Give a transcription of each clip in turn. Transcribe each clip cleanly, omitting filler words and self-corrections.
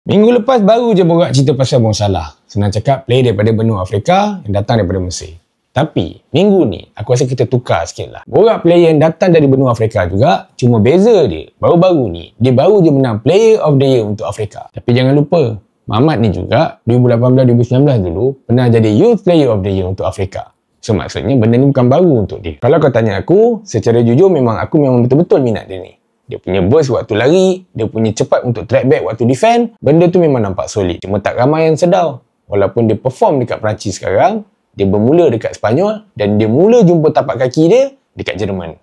Minggu lepas baru je borak cerita pasal Mo Salah. Senang cakap, player daripada benua Afrika yang datang daripada Mesir. Tapi, minggu ni, aku rasa kita tukar sikit lah. Borak player yang datang dari benua Afrika juga, cuma beza dia, baru-baru ni, dia baru je menang Player of the Year untuk Afrika. Tapi jangan lupa, Mamat ni juga, 2018-2019 dulu, pernah jadi Youth Player of the Year untuk Afrika. So, maksudnya benda ni bukan baru untuk dia. Kalau kau tanya aku, secara jujur memang betul-betul minat dia ni. Dia punya burst waktu lari, dia punya cepat untuk track back waktu defend, benda tu memang nampak solid. Cuma tak ramai yang sedar. Walaupun dia perform dekat Perancis sekarang, dia bermula dekat Sepanyol dan dia mula jumpa tapak kaki dia dekat Jerman.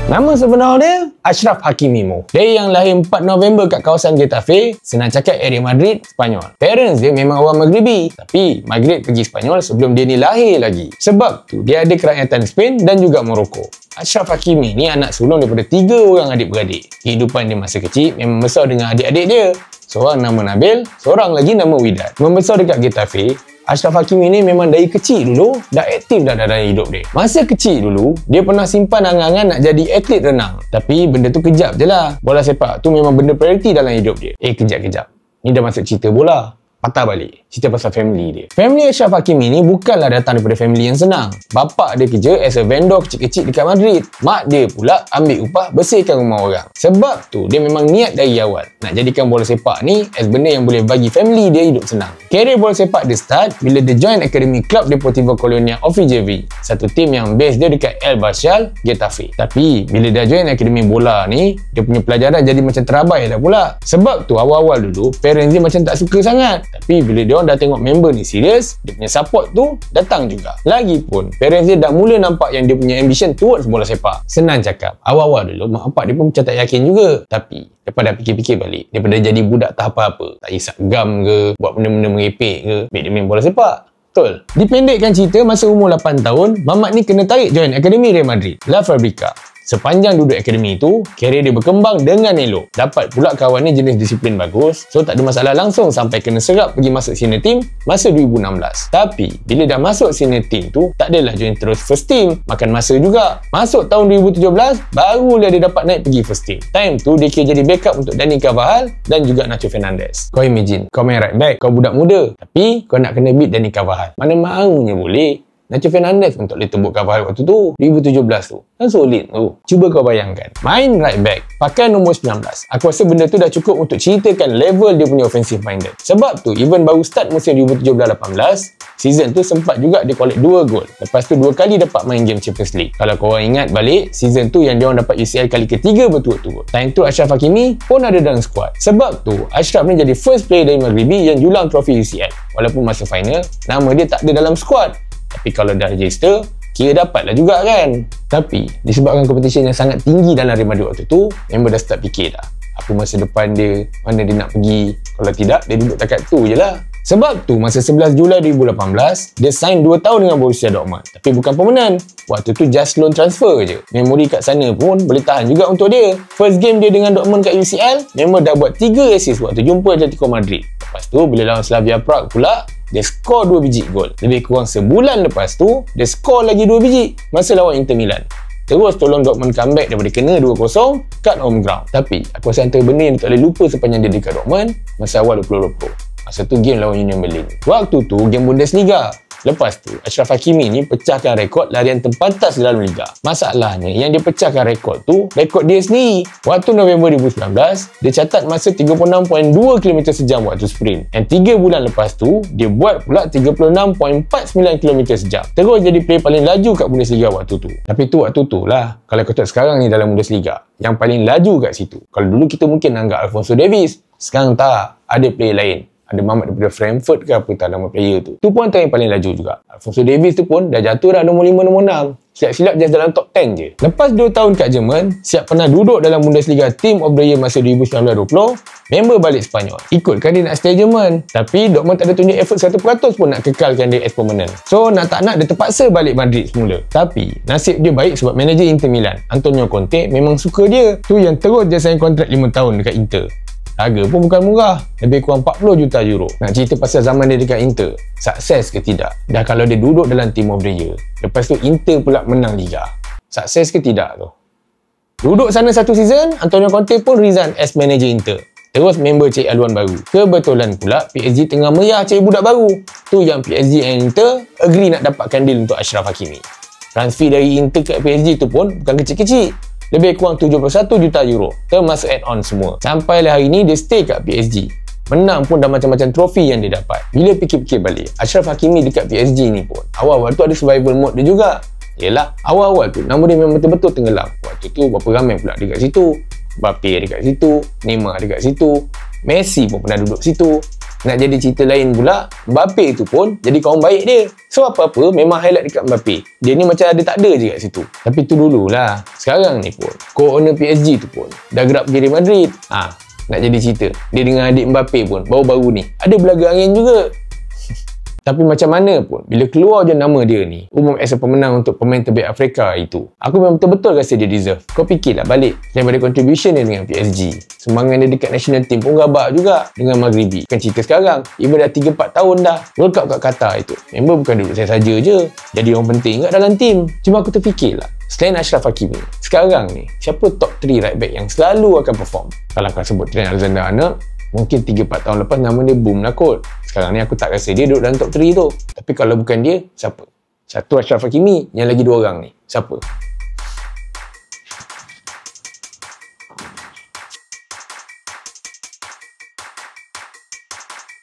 Nama sebenar dia Achraf Hakimi Mo. Dia yang lahir 4 November kat kawasan Getafe, senang cakap area Madrid, Sepanyol. Parents dia memang orang Maghribi, tapi migrate pergi Sepanyol sebelum dia ni lahir lagi. Sebab tu dia ada kerakyatan Spain dan juga Morocco. Achraf Hakimi ni anak sulung daripada 3 orang adik-beradik. Kehidupan dia masa kecil memang besar dengan adik-adik dia. Seorang nama Nabil, seorang lagi nama Widad. Membesar dekat Getafe, Achraf Hakimi ni memang dari kecil dulu dah aktif dah dalam hidup dia. Masa kecil dulu, dia pernah simpan angan-angan nak jadi atlet renang. Tapi benda tu kejap je lah. Bola sepak tu memang benda prioriti dalam hidup dia. Kejap. Ni dah masuk cerita bola. Patah balik. Cerita pasal family dia. Family Achraf Hakimi ni bukanlah datang daripada family yang senang. Bapak dia kerja as a vendor kecil-kecil dekat Madrid. Mak dia pula ambil upah bersihkan rumah orang. Sebab tu dia memang niat dari awal nak jadikan bola sepak ni as benda yang boleh bagi family dia hidup senang. Career bola sepak dia start bila dia join Academy Club Deportivo Colonia Ofijevi, satu tim yang base dia dekat El Barcial, Getafe. Tapi bila dia join Academy bola ni, dia punya pelajaran jadi macam terabai dah pula. Sebab tu awal-awal dulu parents dia macam tak suka sangat. Tapi bila dia orang dah tengok member ni serius, dia punya support tu datang juga. Lagipun, parents dia dah mula nampak yang dia punya ambition towards bola sepak. Senang cakap, awal-awal dulu mak bapak dia pun macam tak yakin juga. Tapi, lepas dah fikir-fikir balik, daripada jadi budak tak apa-apa, tak isap gam ke, buat benda-benda merepek ke, ambil dia main bola sepak. Betul. Dipendekkan cerita, masa umur 8 tahun, Mamat ni kena tarik join Akademi Real Madrid, La Fabrica. Sepanjang duduk akademi tu, karier dia berkembang dengan elok. Dapat pula kawan ni jenis disiplin bagus, so tak ada masalah langsung sampai kena serap pergi masuk senior team masa 2016. Tapi, bila dah masuk senior team tu, tak adalah join terus first team. Makan masa juga. Masuk tahun 2017, barulah dia dapat naik pergi first team. Time tu, dia kira jadi backup untuk Dani Carvajal dan juga Nacho Fernandez. Kau imagine, kau main right back, kau budak muda, tapi kau nak kena beat Dani Carvajal. Mana maunya boleh. Nacho Fernandez pun tak boleh tembuk Carvajal waktu tu, 2017 tu. Kan solid tu. Cuba kau bayangkan. Main right back, pakai nombor 19. Aku rasa benda tu dah cukup untuk ceritakan level dia punya offensive minded. Sebab tu, even baru start musim 2017-18, season tu sempat juga dia collect 2 gol. Lepas tu 2 kali dapat main game Champions League. Kalau korang ingat balik, season tu yang dia orang dapat UCL kali ketiga berturut-turut. Time tu Achraf Hakimi pun ada dalam squad. Sebab tu, Achraf ni jadi first player dari Maghribi yang julang trofi UCL. Walaupun masa final, nama dia tak ada dalam squad. Tapi kalau dah register, kira dapatlah juga kan. Tapi, disebabkan competition yang sangat tinggi dalam Real Madrid waktu tu, member dah start fikir dah. Apa masa depan dia, mana dia nak pergi. Kalau tidak, dia duduk takat tu je lah. Sebab tu, masa 11 Julai 2018, dia sign 2 tahun dengan Borussia Dortmund. Tapi bukan permanent. Waktu tu just loan transfer je. Memori kat sana pun boleh tahan juga untuk dia. First game dia dengan Dortmund kat UCL, member dah buat 3 assist waktu jumpa Atletico Madrid. Lepas tu, bila lawan Slavia Prague pula, dia skor 2 biji gol. Lebih kurang sebulan lepas tu, dia skor lagi 2 biji masa lawan Inter Milan. Terus tolong Dortmund comeback daripada kena 2-0 kat home ground. Tapi, aku rasa antara benda yang tak boleh lupa sepanjang dia dekat Dortmund, masa awal 2020. Masa tu game lawan Union Berlin. Waktu tu, game Bundesliga. Lepas tu, Achraf Hakimi ni pecahkan rekod larian terpantas dalam Liga. Masalahnya, yang dia pecahkan rekod tu, rekod dia sendiri. Waktu November 2019, dia catat masa 36.2 km sejam waktu sprint. Dan 3 bulan lepas tu, dia buat pula 36.49 km sejam. Terus jadi player paling laju kat Bundesliga waktu tu. Tapi tu waktu tu lah. Kalau kau tengok sekarang ni dalam Bundesliga, yang paling laju kat situ. Kalau dulu kita mungkin anggap Alphonso Davies, sekarang tak. Ada player lain. Ada Mamat daripada Frankfurt ke apa tak nama player tu. Tu pun antara yang paling laju juga. Alphonso Davies tu pun dah jatuh dah nombor 5, nombor 6. Silap-silap just dalam top 10 je. Lepas 2 tahun kat Jerman, siap pernah duduk dalam Bundesliga Team of the Year masa 2019-20, member balik Spanyol. Ikutkan dia nak stay Jerman. Tapi Dortmund tak ada tunjuk effort 100% pun nak kekalkan dia as permanent. So nak tak nak dia terpaksa balik Madrid semula. Tapi nasib dia baik sebab manager Inter Milan, Antonio Conte, memang suka dia. Tu yang terus dia sign kontrak 5 tahun dekat Inter. Harga pun bukan murah, lebih kurang 40 juta euro. Nak cerita pasal zaman dia dekat Inter, sukses ke tidak? Dah kalau dia duduk dalam Team of the Year, lepas tu Inter pula menang Liga, sukses ke tidak tu? Duduk sana satu season, Antonio Conte pun resign as manager Inter. Terus member cari haluan baru. Kebetulan pula PSG tengah meriah cari budak baru. Tu yang PSG and Inter agree nak dapatkan deal untuk Achraf Hakimi. Transfer dari Inter ke PSG tu pun bukan kecil-kecil. Lebih kurang 71 juta euro, termasuk add-on semua. Sampailah hari ni dia stay kat PSG. Menang pun dah macam-macam trofi yang dia dapat. Bila fikir-fikir balik, Achraf Hakimi dekat PSG ni pun awal-awal tu ada survival mode dia juga. Yelah, awal-awal tu nama dia memang betul-betul tenggelam. Waktu tu berapa ramai pula dekat situ. Mbappe dekat situ, Neymar dekat situ, Messi pun pernah duduk situ. Nak jadi cerita lain pula, Mbappe tu pun jadi kawan baik dia. So apa-apa memang highlight dekat Mbappe. Dia ni macam ada tak ada je kat situ. Tapi tu dululah. Sekarang ni pun co-owner PSG tu pun dah gerak pergi Real Madrid. Nak jadi cerita, dia dengan adik Mbappe pun baru-baru ni ada belaga angin juga. Tapi macam mana pun, bila keluar je nama dia ni, umum as a pemenang untuk pemain terbaik Afrika itu, aku memang betul-betul rasa dia deserve. Kau fikirlah balik, daripada contribution dia dengan PSG, sumbangan dia dekat national team pun rabak juga dengan Maghribi. Bukan cerita sekarang, even dah 3-4 tahun dah. World Cup kat Qatar itu, member bukan duduk saya saja je, jadi orang penting kat dalam team. Cuma aku terfikirlah, selain Achraf Hakimi, sekarang ni, siapa top 3 right back yang selalu akan perform? Kalau kau sebut Trent Alexander-Arnold, mungkin 3-4 tahun lepas nama dia boom lah kot. Sekarang ni aku tak rasa dia duduk dalam top 3 tu. Tapi kalau bukan dia, siapa? Satu Achraf Hakimi, yang lagi 2 orang ni. Siapa?